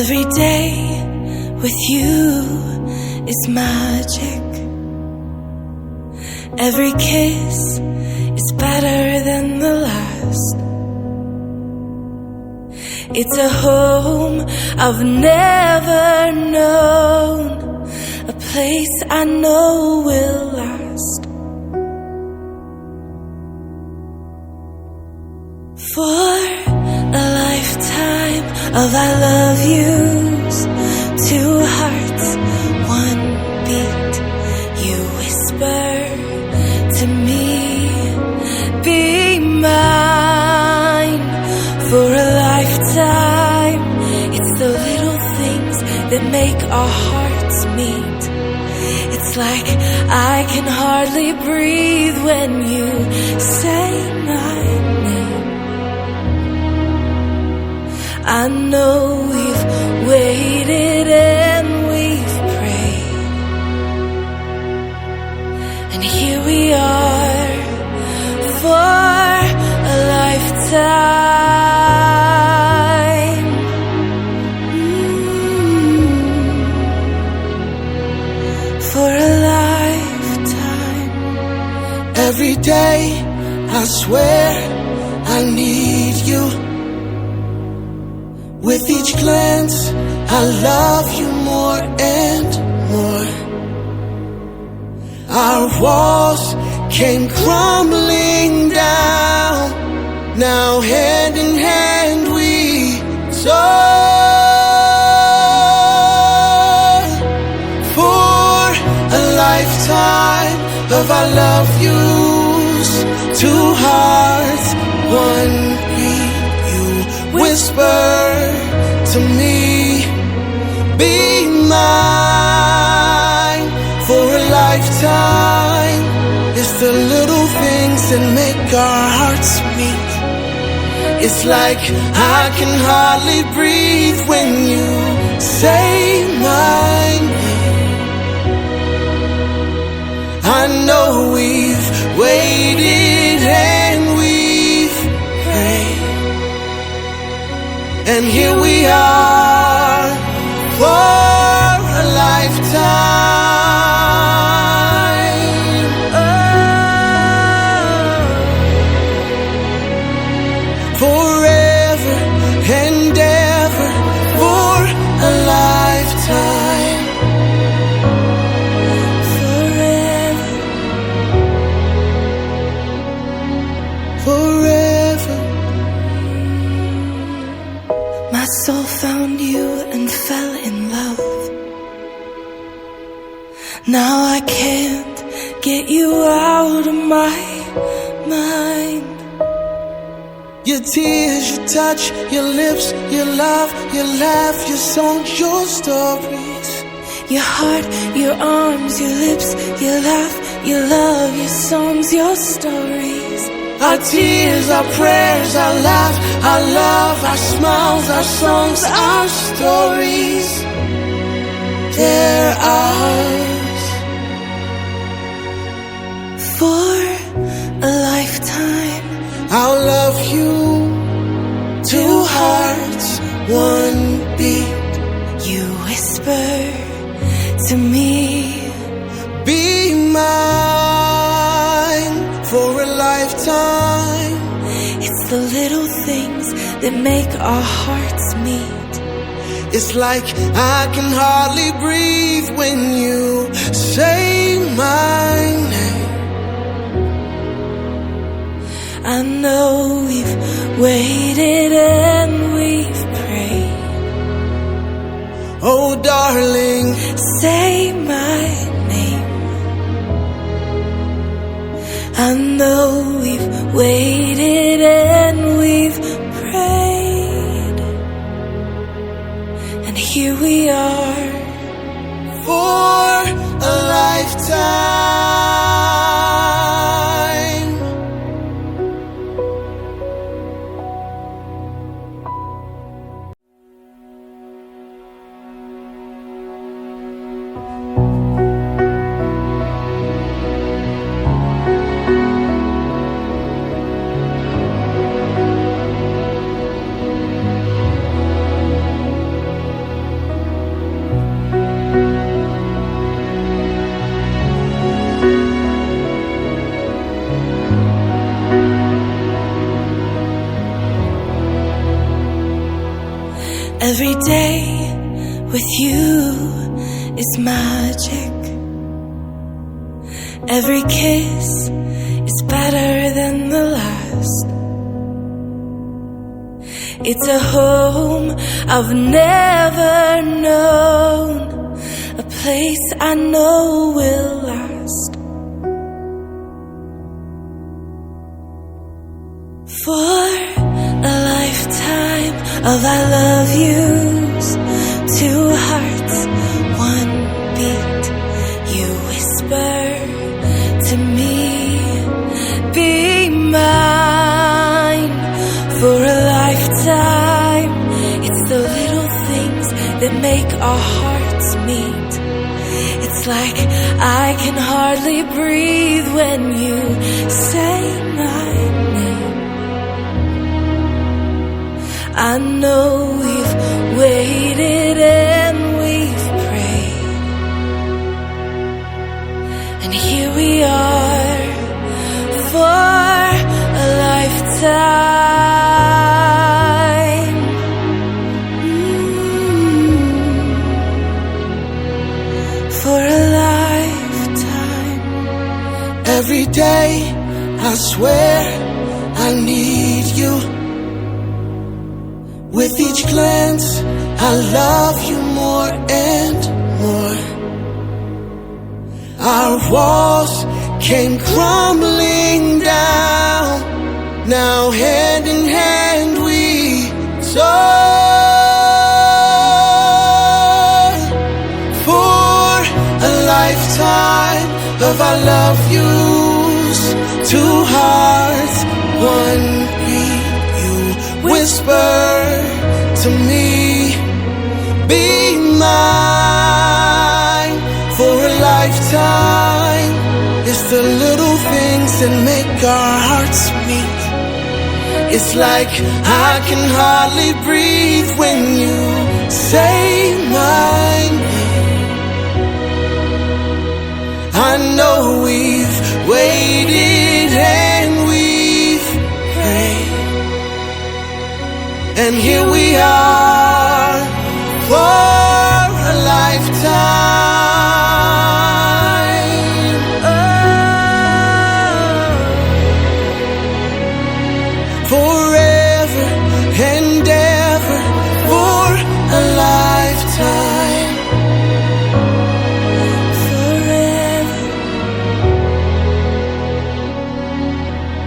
Every day with you is magic. Every kiss is better than the last. It's a home I've never known, a place I know will last. For a lifetime of I love yous, two hearts, one beat. You whisper to me, be mine. For a lifetime, it's the little things that make our hearts meet. It's like I can hardly breathe when you say my name. I know we've waited and we've prayed, and here we are for a lifetime. For a lifetime. Every day I swear I need you. With each glance, I love you more and more. Our walls came crumbling down. Now hand in hand we soar. For a lifetime of I love yous, two hearts, one beat. You whisper to me, be mine. For a lifetime, it's the little things that make our hearts meet. It's like I can hardly breathe when you say my name. I know we've waited and we've prayed, and here we are for a lifetime. Forever and ever for a lifetime. Forever. Forever. My soul found you and fell in love. Now I can't get you out of my mind. Your tears, your touch, your lips, your love, your laugh, your songs, your stories. Your heart, your arms, your lips, your laugh, your love, your songs, your stories. Our tears, our prayers, our laugh, our love, our smiles, our songs, our stories. They're ours. For a lifetime, I'll love you. Two hearts, one beat. you whisper to me, Be mine for a lifetime. it's the little things that make our hearts meet. It's like I can hardly breathe when you say my name. I know we've waited and we've prayed. Oh, darling, Say my name. I know we've waited and we've prayed, and here we are for a lifetime. Every day with you is magic. Every kiss is better than the last. It's a home I've never known, a place I know will last. For a lifetime of I love yous, two hearts, one beat. You whisper to me, be mine. For a lifetime, it's the little things that make our hearts meet. It's like I can hardly breathe when you say my name. I know we've waited and we've prayed, and here we are for a lifetime. For a lifetime. Every day I swear I need you. With each glance, I love you more and more. Our walls came crumbling down. Now hand in hand we soar. For a lifetime of I love yous, two hearts, one beat. You whisper to me, be mine. For a lifetime, it's the little things that make our hearts meet. It's like I can hardly breathe when you say my name. I know we've waited and we've prayed, and here we are for a lifetime. Forever and ever for a lifetime. Forever.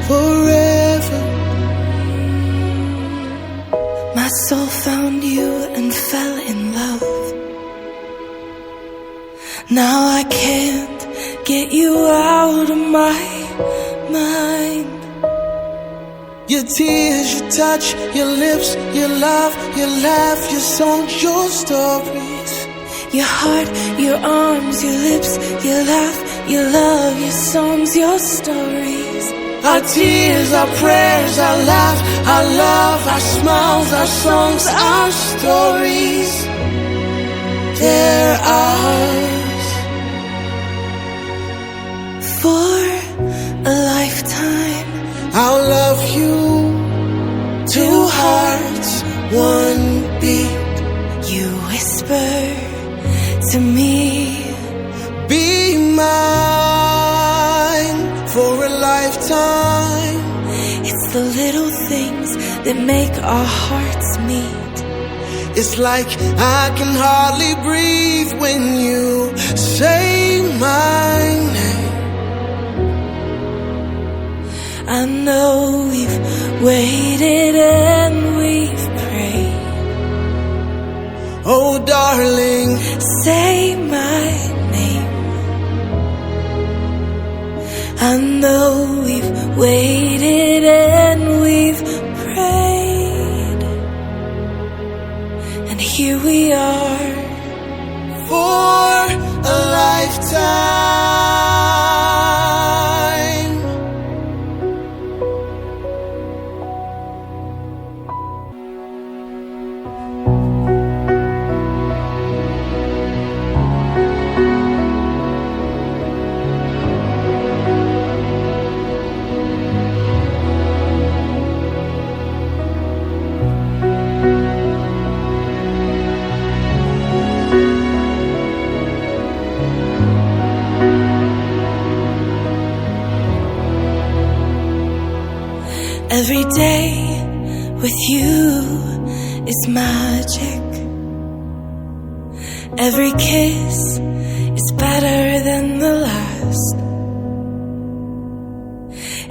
Forever. My soul found you and fell in love. Now I can't get you out of my mind. Your tears, your touch, your lips, your love, your laugh, your songs, your stories. Your heart, your arms, your lips, your laugh, your love, your songs, your stories. Our tears, our prayers, our laugh, our love, our smiles, our songs, our stories. They're ours. For a lifetime, I'll love you. Two hearts, one beat. you whisper to me, Be mine for a lifetime. it's the little things that make our hearts meet. It's like I can hardly breathe when you say my name. I know we've waited and we've prayed. Oh, darling, Say my name. I know we've waited and we've prayed, and here we are for a lifetime. Every day with you is magic. Every kiss is better than the last.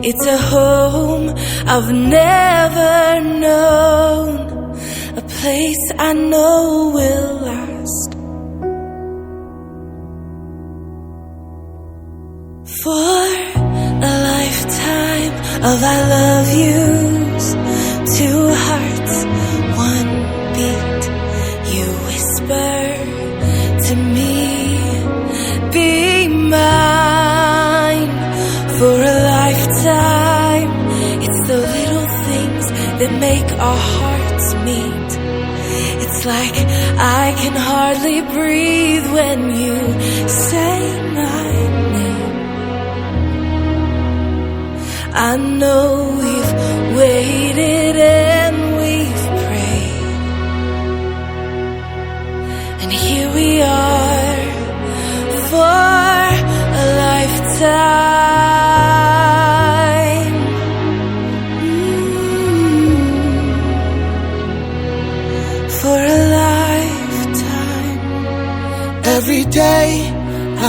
It's a home I've never known, a place I know will last. For a lifetime of I love yous, two hearts, one beat. You whisper to me, be mine. For a lifetime, it's the little things that make our hearts meet. It's like I can hardly breathe when you say my name. I know we've waited and we've prayed, and here we are for a lifetime. For a lifetime. Every day,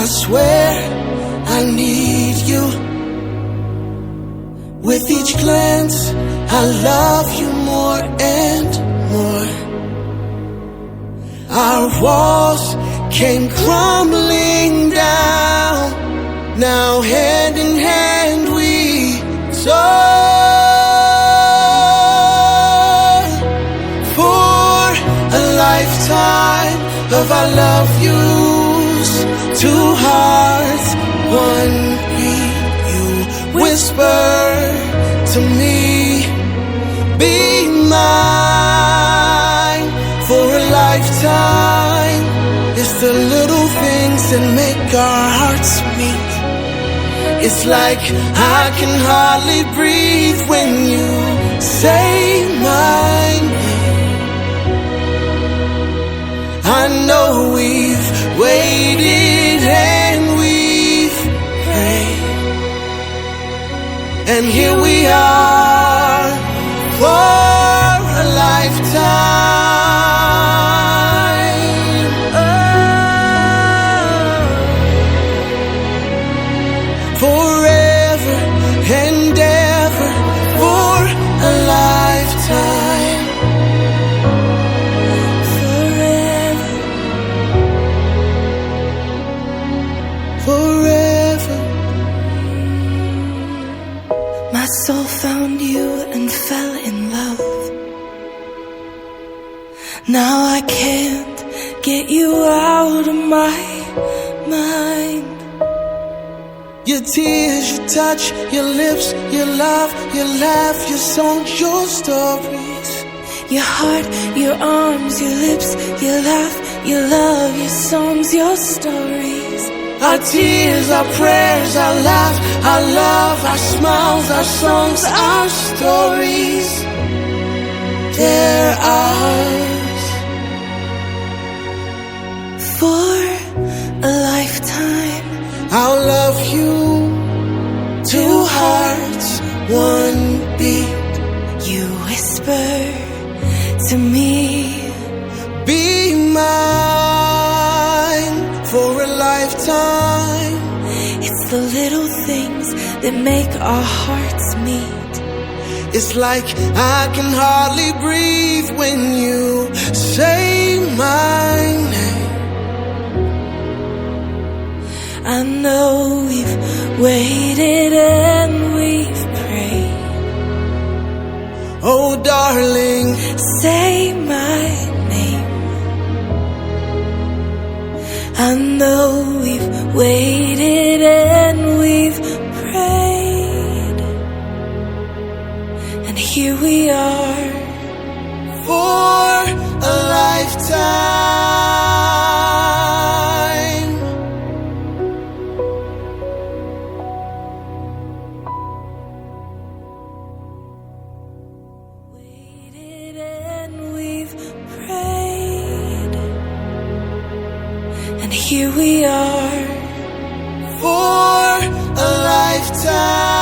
I swear I need you. With each glance, I love you more and more. Our walls came crumbling down. Now hand in hand we soar. For a lifetime of I love yous, two hearts, one beat. You whisper to me, be mine. For a lifetime, it's the little things that make our hearts meet. It's like I can hardly breathe when you say my name. I know we've waited and we've prayed, and here we are for a lifetime. Forever and ever for a lifetime. Forever. Forever. My soul found you and fell in love. Now I can't get you out of my mind. Your tears, your touch, your lips, your love, your laugh, your songs, your stories. Your heart, your arms, your lips, your laugh, your love, your songs, your stories. Our tears, our prayers, our laugh, our love, our smiles, our songs, our stories. They're ours. For a lifetime, I'll love you. Two hearts, one beat. you whisper to me, Be mine for a lifetime. it's the little things that make our hearts meet. It's like I can hardly breathe when you say my name. I know we've waited and we've prayed. Oh, darling, Say my name. I know we've waited and we've prayed, and here we are for a lifetime. waited and we've prayed, and here we are For a lifetime.